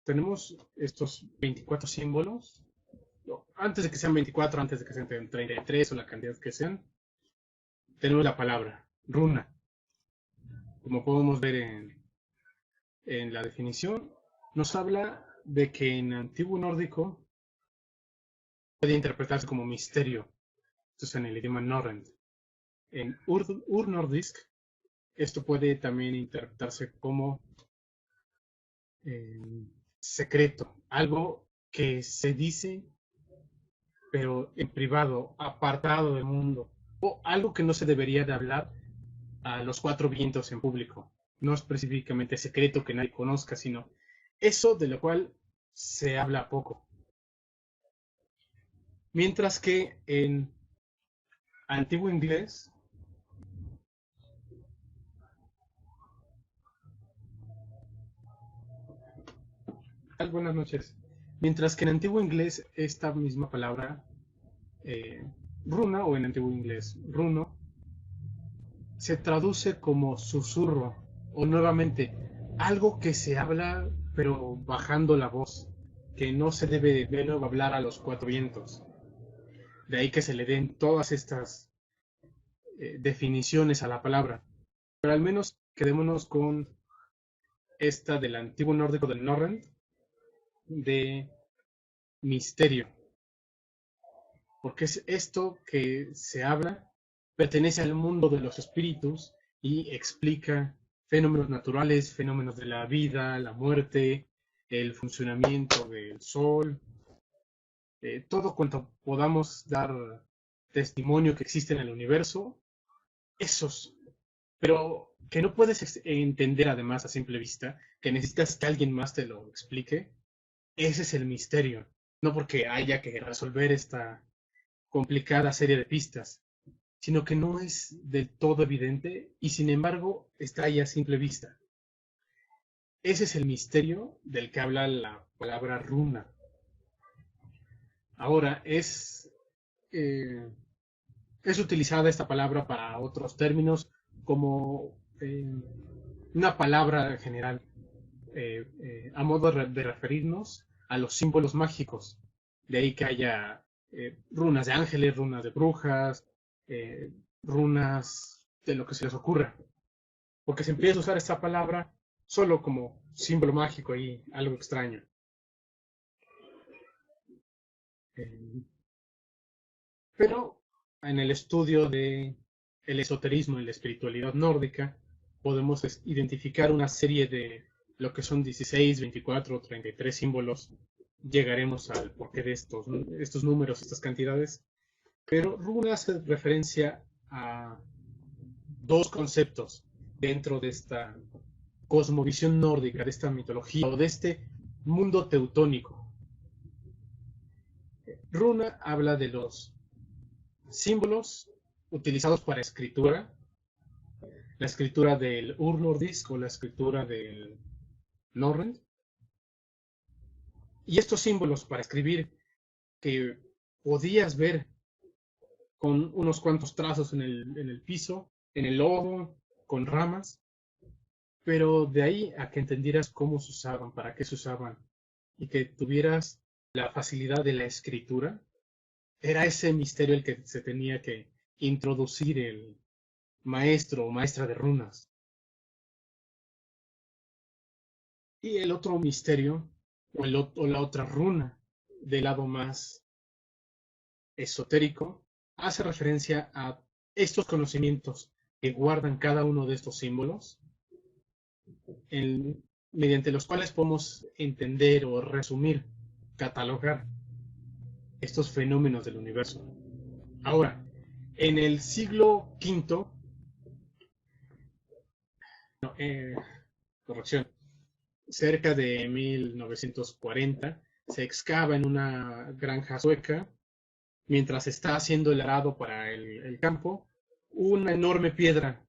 tenemos estos 24 símbolos. Antes de que sean 24, antes de que sean 33 o la cantidad que sean, tenemos la palabra runa. Como podemos ver en la definición, nos habla de que en antiguo nórdico puede interpretarse como misterio. Esto es en el idioma Norrøn. En Urnordisk, esto puede también interpretarse como secreto, algo que se dice pero en privado, apartado del mundo, o algo que no se debería de hablar a los cuatro vientos en público. No específicamente secreto que nadie conozca, sino eso de lo cual se habla poco. Mientras que en antiguo inglés, buenas noches. Mientras que en antiguo inglés esta misma palabra, runa, o en antiguo inglés runo, se traduce como susurro, o nuevamente algo que se habla pero bajando la voz, que no se debe de hablar a los cuatro vientos. De ahí que se le den todas estas definiciones a la palabra. Pero al menos quedémonos con esta del antiguo nórdico del Norrøn, de misterio. Porque es esto que se habla, pertenece al mundo de los espíritus y explica fenómenos naturales, fenómenos de la vida, la muerte, el funcionamiento del sol, todo cuanto podamos dar testimonio que existe en el universo, esos, pero que no puedes entender además a simple vista, que necesitas que alguien más te lo explique, ese es el misterio, no porque haya que resolver esta complicada serie de pistas, sino que no es del todo evidente y sin embargo está ahí a simple vista. Ese es el misterio del que habla la palabra runa. Ahora, es utilizada esta palabra para otros términos como una palabra general a modo de referirnos a los símbolos mágicos. De ahí que haya runas de ángeles, runas de brujas, runas de lo que se les ocurra. Porque se empieza a usar esta palabra solo como símbolo mágico y algo extraño. Pero en el estudio de el esoterismo y la espiritualidad nórdica podemos identificar una serie de lo que son 16, 24, 33 símbolos. Llegaremos al porqué de estos números, estas cantidades. Pero runa hace referencia a dos conceptos dentro de esta cosmovisión nórdica, de esta mitología o de este mundo teutónico. Runa habla de los símbolos utilizados para escritura, la escritura del Urnordisk o la escritura del Norrøn. Y estos símbolos para escribir que podías ver con unos cuantos trazos en el piso, en el lodo, con ramas, pero de ahí a que entendieras cómo se usaban, para qué se usaban, y que tuvieras la facilidad de la escritura, era ese misterio el que se tenía que introducir el maestro o maestra de runas. Y el otro misterio, o la otra runa, del lado más esotérico, hace referencia a estos conocimientos que guardan cada uno de estos símbolos, mediante los cuales podemos entender o resumir, catalogar estos fenómenos del universo. Ahora, en el siglo V, no, corrección, cerca de 1940, se excava en una granja sueca, mientras está haciendo el arado para el campo, una enorme piedra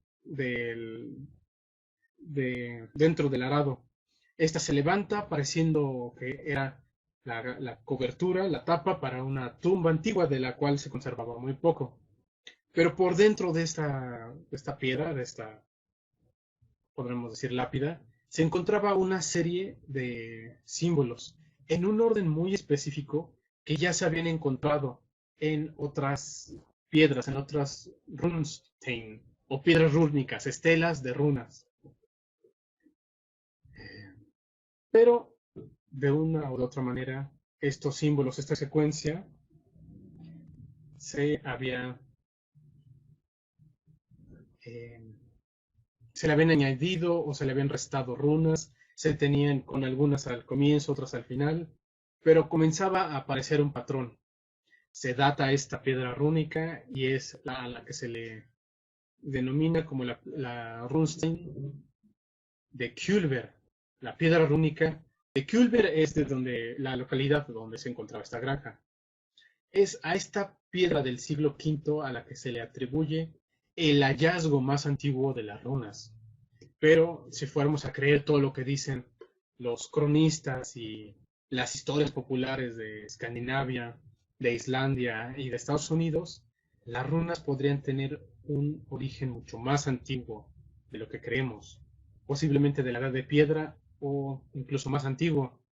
dentro del arado. Esta se levanta pareciendo que era la cobertura, la tapa para una tumba antigua de la cual se conservaba muy poco. Pero por dentro de esta piedra, de esta, podremos decir, lápida, se encontraba una serie de símbolos en un orden muy específico que ya se habían encontrado en otras piedras, en otras runestein o piedras rúnicas, estelas de runas. Pero de una u otra manera, estos símbolos, esta secuencia, se había eh, se le habían añadido o se le habían restado runas, se tenían con algunas al comienzo, otras al final, pero comenzaba a aparecer un patrón. Se data esta piedra rúnica y es a la que se le denomina como la runestein de Kjolver, la piedra rúnica de Kjolver es de donde la localidad donde se encontraba esta granja. Es a esta piedra del siglo V a la que se le atribuye el hallazgo más antiguo de las runas. Pero si fuéramos a creer todo lo que dicen los cronistas y las historias populares de Escandinavia, de Islandia y de Estados Unidos, las runas podrían tener un origen mucho más antiguo de lo que creemos, posiblemente de la edad de piedra o incluso más antiguo.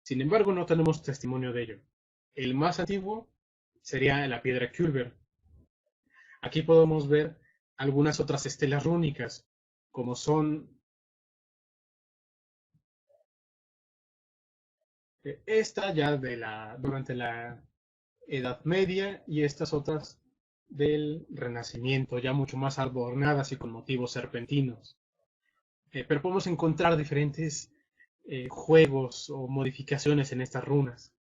Sin embargo, no tenemos testimonio de ello. El más antiguo sería la piedra Kjolver. Aquí podemos ver algunas otras estelas rúnicas, como son esta ya durante la Edad Media y estas otras del Renacimiento, ya mucho más adornadas y con motivos serpentinos. Pero podemos encontrar diferentes juegos o modificaciones en estas runas,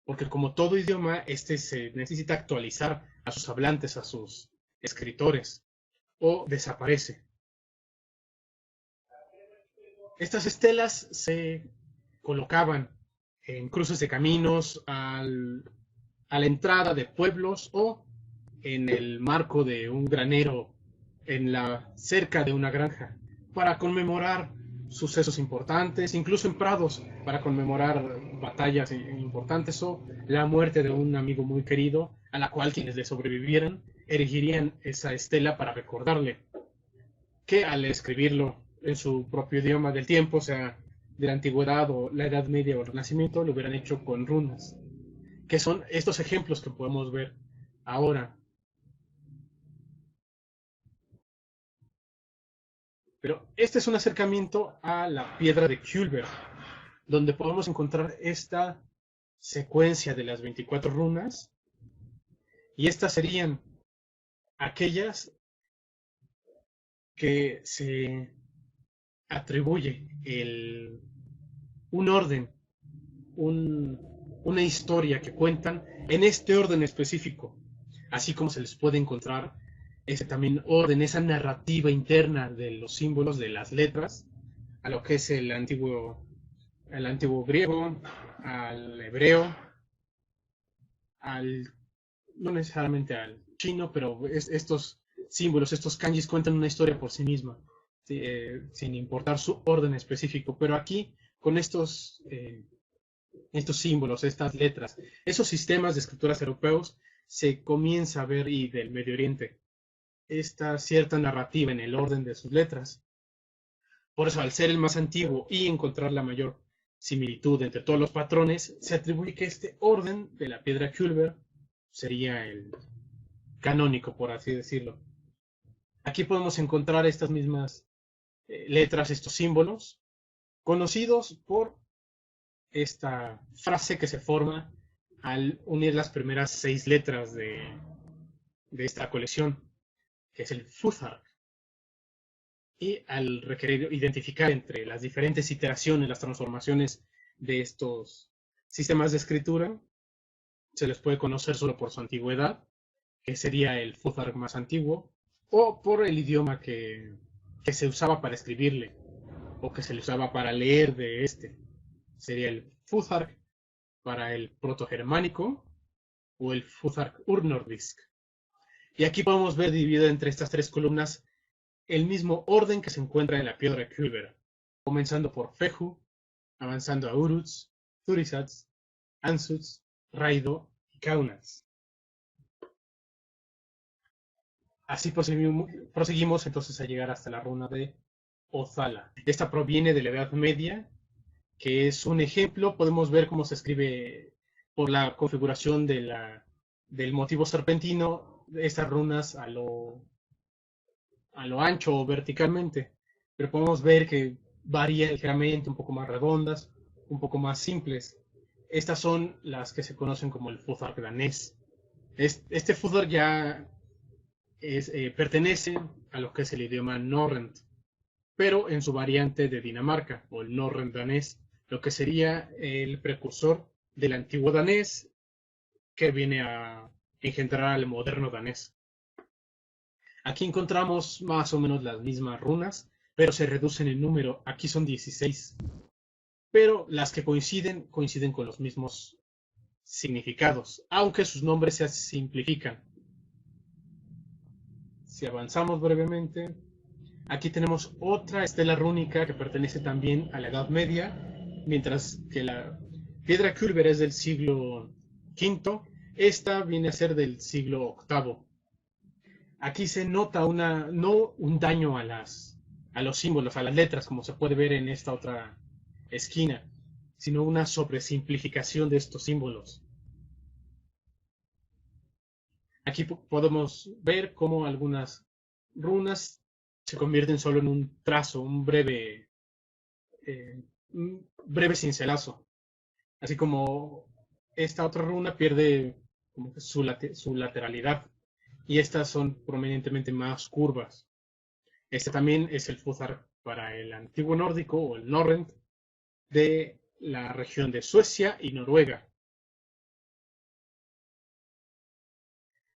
porque como todo idioma, este se necesita actualizar a sus hablantes, a sus escritores, o desaparece. Estas estelas se colocaban en cruces de caminos, a la entrada de pueblos o en el marco de un granero cerca de una granja para conmemorar sucesos importantes, incluso en prados para conmemorar batallas importantes o la muerte de un amigo muy querido a la cual quienes le sobrevivieran erigirían esa estela para recordarle que al escribirlo en su propio idioma del tiempo, o sea, de la antigüedad o la Edad Media o el Renacimiento, lo hubieran hecho con runas, que son estos ejemplos que podemos ver ahora. Pero este es un acercamiento a la piedra de Kjolver, donde podemos encontrar esta secuencia de las 24 runas, y estas serían aquellas que se atribuye un orden, un, una historia que cuentan en este orden específico, así como se les puede encontrar ese también orden, esa narrativa interna de los símbolos, de las letras, a lo que es el antiguo griego, al hebreo, al, no necesariamente al chino, pero estos símbolos, estos kanjis cuentan una historia por sí misma, ¿sí? Sin importar su orden específico. Pero aquí, con estos símbolos, estas letras, esos sistemas de escrituras europeos, se comienza a ver, y del Medio Oriente, esta cierta narrativa en el orden de sus letras. Por eso, al ser el más antiguo y encontrar la mayor similitud entre todos los patrones, se atribuye que este orden de la piedra Kjolver sería el canónico, por así decirlo. Aquí podemos encontrar estas mismas letras, estos símbolos, conocidos por esta frase que se forma al unir las primeras 6 letras de esta colección, que es el Futhark. Y al requerir identificar entre las diferentes iteraciones, las transformaciones de estos sistemas de escritura, se les puede conocer solo por su antigüedad, que sería el Futhark más antiguo, o por el idioma que se usaba para escribirle, o que se le usaba para leer de este. Sería el Futhark para el protogermánico o el Futhark Urnordisk. Y aquí podemos ver dividido entre estas 3 columnas el mismo orden que se encuentra en la piedra Kjolver, comenzando por Fehu, avanzando a Uruts, Thurisats, Ansuts, Raido y Kaunas. Así proseguimos entonces a llegar hasta la runa de o Zala. Esta proviene de la Edad Media, que es un ejemplo. Podemos ver cómo se escribe por la configuración del motivo serpentino, estas runas a lo ancho o verticalmente. Pero podemos ver que varía ligeramente, un poco más redondas, un poco más simples. Estas son las que se conocen como el Futhark danés. Este Futhark ya pertenece a lo que es el idioma Norrent, pero en su variante de Dinamarca, o el Norrent danés, lo que sería el precursor del antiguo danés que viene a engendrar al moderno danés. Aquí encontramos más o menos las mismas runas, pero se reducen en número. Aquí son 16, pero las que coinciden con los mismos significados, aunque sus nombres se simplifican. Si avanzamos brevemente, aquí tenemos otra estela rúnica que pertenece también a la Edad Media, mientras que la piedra Culver es del siglo V, esta viene a ser del siglo VIII. Aquí se nota no un daño a los símbolos, a las letras, como se puede ver en esta otra esquina, sino una sobresimplificación de estos símbolos. Aquí podemos ver cómo algunas runas se convierten solo en un trazo, un breve cincelazo. Así como esta otra runa pierde como que su lateralidad, y estas son prominentemente más curvas. Este también es el Futhark para el antiguo nórdico o el Norrent de la región de Suecia y Noruega.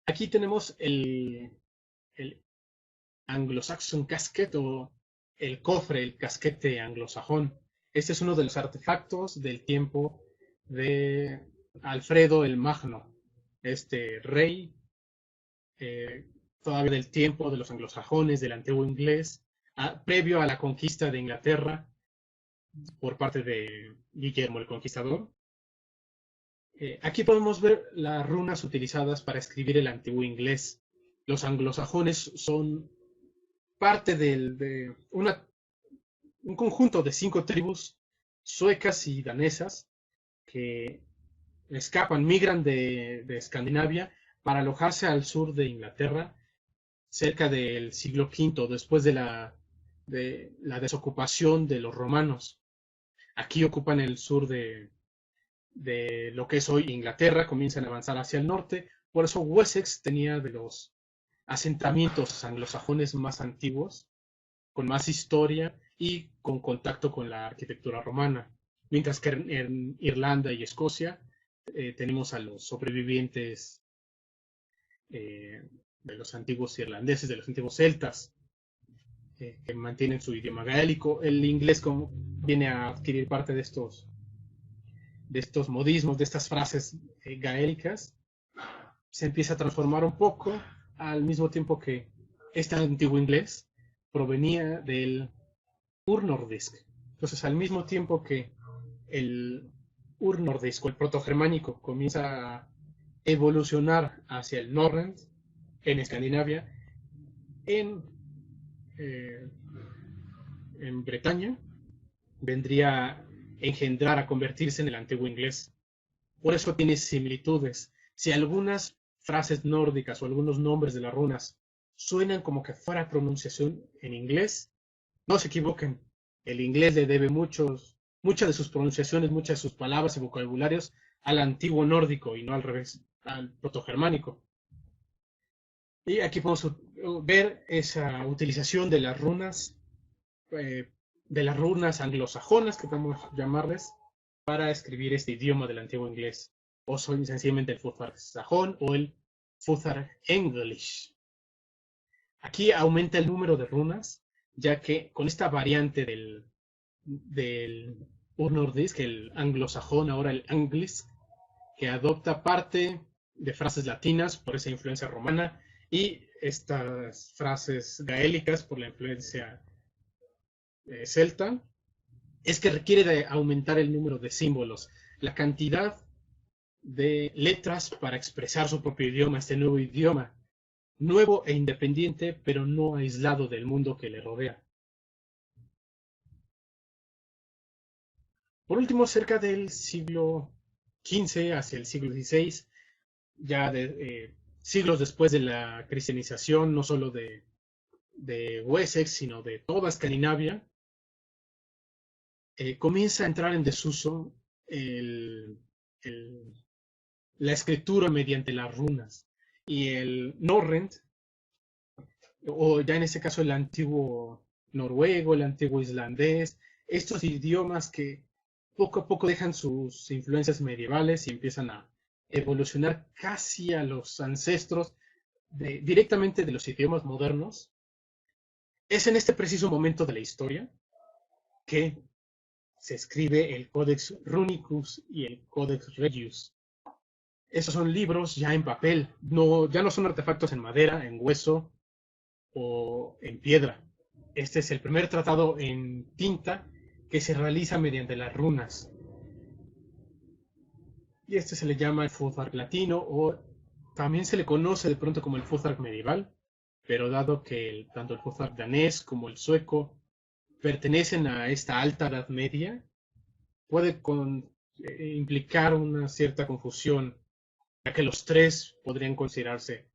Aquí tenemos el Anglo-Saxon Casket o el cofre, el casquete anglosajón. Este es uno de los artefactos del tiempo de Alfredo el Magno, este rey todavía del tiempo de los anglosajones, del antiguo inglés, previo a la conquista de Inglaterra por parte de Guillermo el Conquistador. Aquí podemos ver las runas utilizadas para escribir el antiguo inglés. Los anglosajones son parte de un conjunto de 5 tribus suecas y danesas que migran de Escandinavia para alojarse al sur de Inglaterra cerca del siglo V, después de la desocupación de los romanos. Aquí ocupan el sur de lo que es hoy Inglaterra, comienzan a avanzar hacia el norte. Por eso Wessex tenía de los asentamientos anglosajones más antiguos, con más historia y con contacto con la arquitectura romana. Mientras que en Irlanda y Escocia tenemos a los sobrevivientes de los antiguos irlandeses, de los antiguos celtas, que mantienen su idioma gaélico. El inglés viene a adquirir parte de estos modismos, de estas frases gaélicas. Se empieza a transformar un poco al mismo tiempo que este antiguo inglés provenía del urnordisk. Entonces, al mismo tiempo que el urnordisk o el protogermánico comienza a evolucionar hacia el Norrent en Escandinavia, en Bretaña vendría a engendrar, a convertirse en el antiguo inglés. Por eso tiene similitudes. Si algunas frases nórdicas o algunos nombres de las runas suenan como que fuera pronunciación en inglés, no se equivoquen. El inglés le debe muchas de sus pronunciaciones, muchas de sus palabras y vocabularios al antiguo nórdico y no al revés, al protogermánico. Y aquí podemos ver esa utilización de las runas anglosajonas, que podemos llamarles, para escribir este idioma del antiguo inglés. O son sencillamente el Futhark sajón o el Futhark English. Aquí aumenta el número de runas, ya que con esta variante del urnordisk, el anglosajón, ahora el anglisk, que adopta parte de frases latinas por esa influencia romana y estas frases gaélicas por la influencia celta, es que requiere de aumentar el número de símbolos, la cantidad de letras para expresar su propio idioma, este nuevo idioma, nuevo e independiente, pero no aislado del mundo que le rodea. Por último, cerca del siglo XV hacia el siglo XVI, ya siglos después de la cristianización, no solo de Wessex, sino de toda Escandinavia, comienza a entrar en desuso el, el, la escritura mediante las runas. Y el Norrent, o ya en este caso el antiguo noruego, el antiguo islandés, estos idiomas que poco a poco dejan sus influencias medievales y empiezan a evolucionar casi a los ancestros directamente de los idiomas modernos. Es en este preciso momento de la historia que se escribe el Codex Runicus y el Codex Regius. Esos son libros ya en papel, ya no son artefactos en madera, en hueso o en piedra. Este es el primer tratado en tinta que se realiza mediante las runas. Y este se le llama el Futhark latino, o también se le conoce de pronto como el Futhark medieval, pero dado que tanto el Futhark danés como el sueco pertenecen a esta alta edad media, puede implicar una cierta confusión, ya que los tres podrían considerarse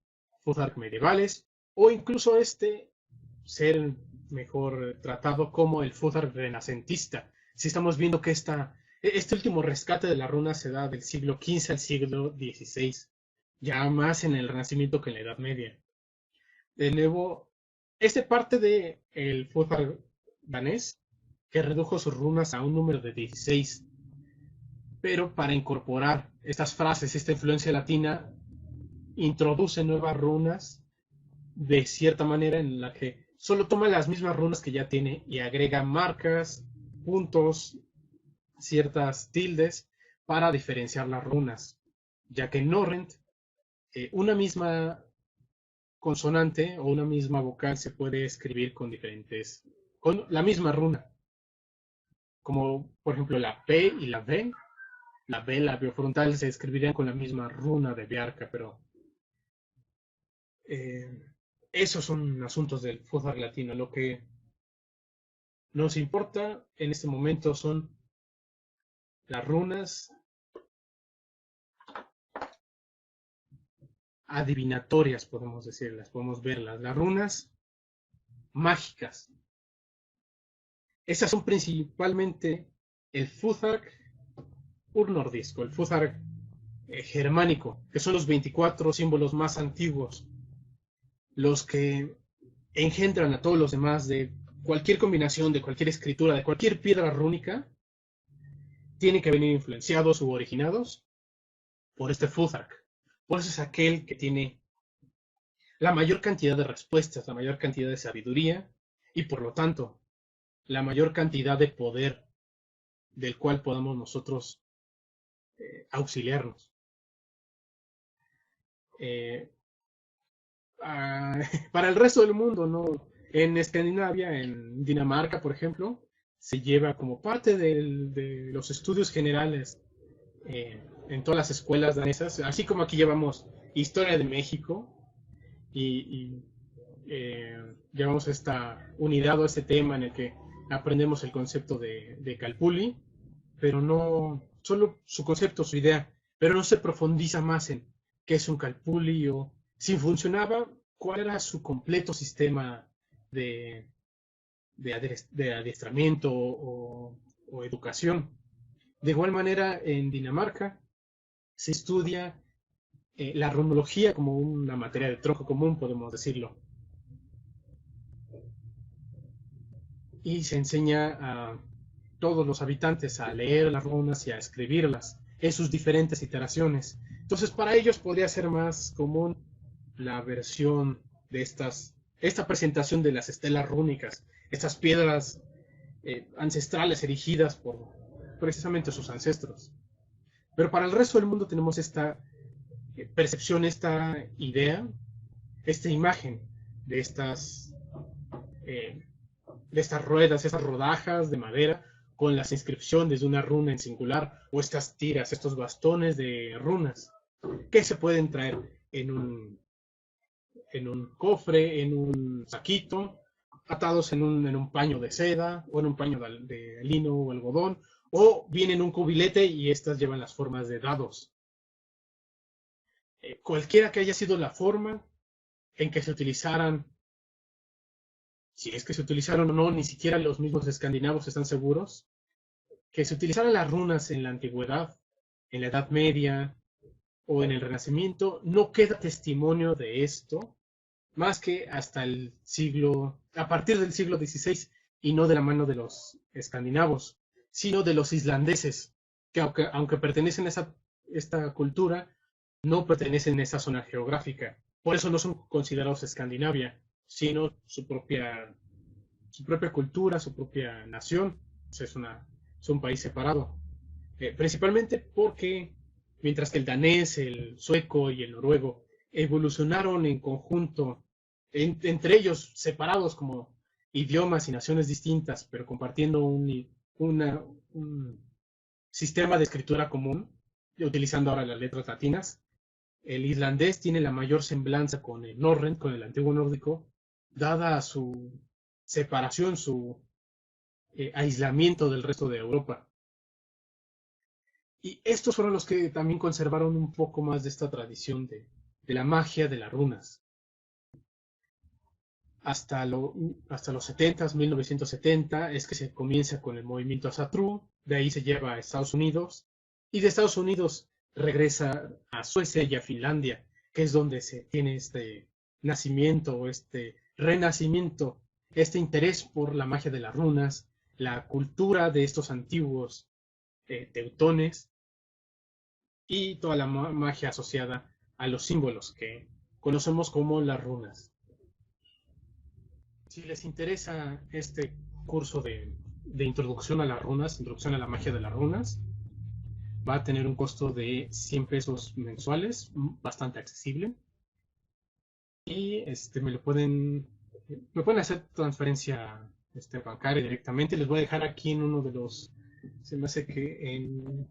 Futhark medievales, o incluso ser mejor tratado como el Futhark renacentista. Si estamos viendo que este último rescate de la runa se da del siglo XV al siglo XVI, ya más en el Renacimiento que en la Edad Media. De nuevo, parte del Futhark danés, que redujo sus runas a un número de 16, pero para incorporar estas frases, esta influencia latina, introduce nuevas runas de cierta manera en la que solo toma las mismas runas que ya tiene y agrega marcas, puntos, ciertas tildes para diferenciar las runas, ya que en Norrent una misma consonante o una misma vocal se puede escribir con la misma runa, como por ejemplo la P y la B. La B, la biofrontal, se escribirían con la misma runa de Bjarka, pero esos son asuntos del Futhark latino. Lo que nos importa en este momento son las runas adivinatorias, podemos decirlas, podemos verlas. Las runas mágicas. Esas son principalmente el Futhark Urnordisco, el Futhark germánico, que son los 24 símbolos más antiguos, los que engendran a todos los demás de cualquier combinación, de cualquier escritura, de cualquier piedra rúnica, tienen que venir influenciados u originados por este Futhark. Por eso es aquel que tiene la mayor cantidad de respuestas, la mayor cantidad de sabiduría y por lo tanto la mayor cantidad de poder del cual podamos nosotros auxiliarnos. Para el resto del mundo, ¿no? En Escandinavia, en Dinamarca, por ejemplo, se lleva como parte de los estudios generales en todas las escuelas danesas, así como aquí llevamos Historia de México y llevamos esta unidad o este tema en el que aprendemos el concepto de Calpulli, pero no solo su concepto, su idea, pero no se profundiza más en qué es un Calpulli o si funcionaba, cuál era su completo sistema de, de adiestramiento o educación. De igual manera, en Dinamarca se estudia la runología como una materia de tronco común, podemos decirlo. Y se enseña a todos los habitantes a leer las runas y a escribirlas en sus diferentes iteraciones. Entonces, para ellos podría ser más común la versión de esta presentación de las estelas rúnicas, estas piedras ancestrales erigidas por precisamente sus ancestros. Pero para el resto del mundo tenemos esta percepción, esta idea, esta imagen de estas ruedas, estas rodajas de madera con las inscripciones de una runa en singular o estas tiras, estos bastones de runas que se pueden traer en un cofre, en un saquito, atados en un paño de seda o en un paño de lino o algodón o vienen en un cubilete y estas llevan las formas de dados. Cualquiera que haya sido la forma en que se utilizaran, si es que se utilizaron o no, ni siquiera los mismos escandinavos están seguros, que se utilizaran las runas en la antigüedad, en la Edad Media o en el Renacimiento, no queda testimonio de esto más que hasta el siglo, a partir del siglo XVI, y no de la mano de los escandinavos, sino de los islandeses, que aunque pertenecen a esta cultura, no pertenecen a esa zona geográfica. Por eso no son considerados Escandinavia, sino su propia cultura, su propia nación. Es un país separado. Principalmente porque, mientras que el danés, el sueco y el noruego evolucionaron en conjunto, entre ellos separados como idiomas y naciones distintas, pero compartiendo un sistema de escritura común, utilizando ahora las letras latinas. El islandés tiene la mayor semblanza con el norrent, con el antiguo nórdico, dada su separación, su aislamiento del resto de Europa. Y estos fueron los que también conservaron un poco más de esta tradición de la magia de las runas. Hasta los 70, 1970, es que se comienza con el movimiento Asatru, de ahí se lleva a Estados Unidos, y de Estados Unidos regresa a Suecia y a Finlandia, que es donde se tiene este nacimiento o este renacimiento, este interés por la magia de las runas, la cultura de estos antiguos teutones y toda la magia asociada a los símbolos que conocemos como las runas. Si les interesa este curso de introducción a las runas, introducción a la magia de las runas, va a tener un costo de 100 pesos mensuales, bastante accesible. Y me pueden hacer transferencia bancaria directamente. Les voy a dejar aquí en uno de los, se me hace que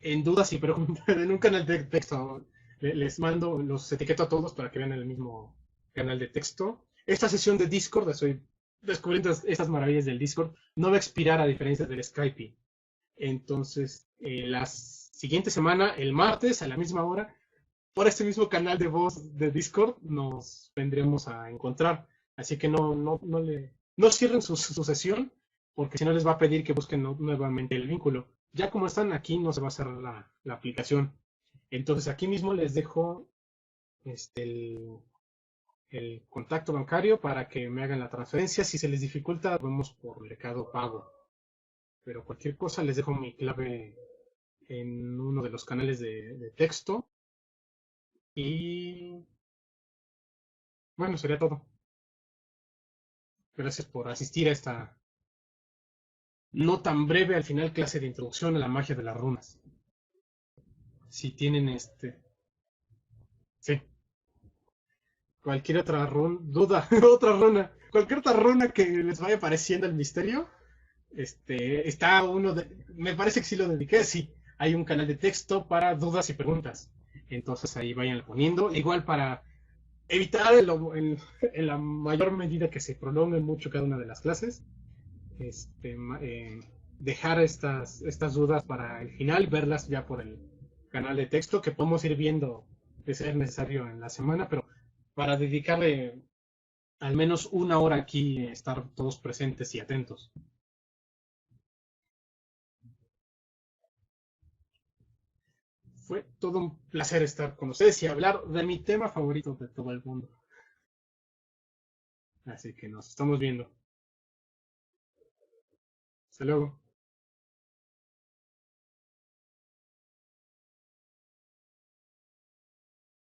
en dudas y preguntas, en un canal de texto. Les mando, los etiqueto a todos para que vean el mismo canal de texto. Esta sesión de Discord, estoy descubriendo estas maravillas del Discord, no va a expirar a diferencia del Skype. Entonces, la siguiente semana, el martes, a la misma hora, por este mismo canal de voz de Discord, nos vendremos a encontrar. Así que no cierren su sesión, porque si no les va a pedir que busquen nuevamente el vínculo. Ya como están aquí, no se va a cerrar la aplicación. Entonces aquí mismo les dejo el contacto bancario para que me hagan la transferencia. Si se les dificulta, vamos por Mercado Pago. Pero cualquier cosa les dejo mi clave en uno de los canales de texto. Y bueno, sería todo. Gracias por asistir a esta no tan breve al final clase de introducción a la magia de las runas. Si tienen sí, cualquier otra duda, otra runa, cualquier otra runa que les vaya pareciendo el misterio, está me parece que sí lo dediqué, sí, hay un canal de texto para dudas y preguntas. Entonces ahí vayan poniendo, igual para evitar en la mayor medida que se prolongue mucho cada una de las clases, dejar estas dudas para el final, verlas ya por el canal de texto, que podemos ir viendo de ser necesario en la semana, pero para dedicarle al menos una hora aquí, estar todos presentes y atentos. Fue todo un placer estar con ustedes y hablar de mi tema favorito de todo el mundo. Así que nos estamos viendo. Hasta luego.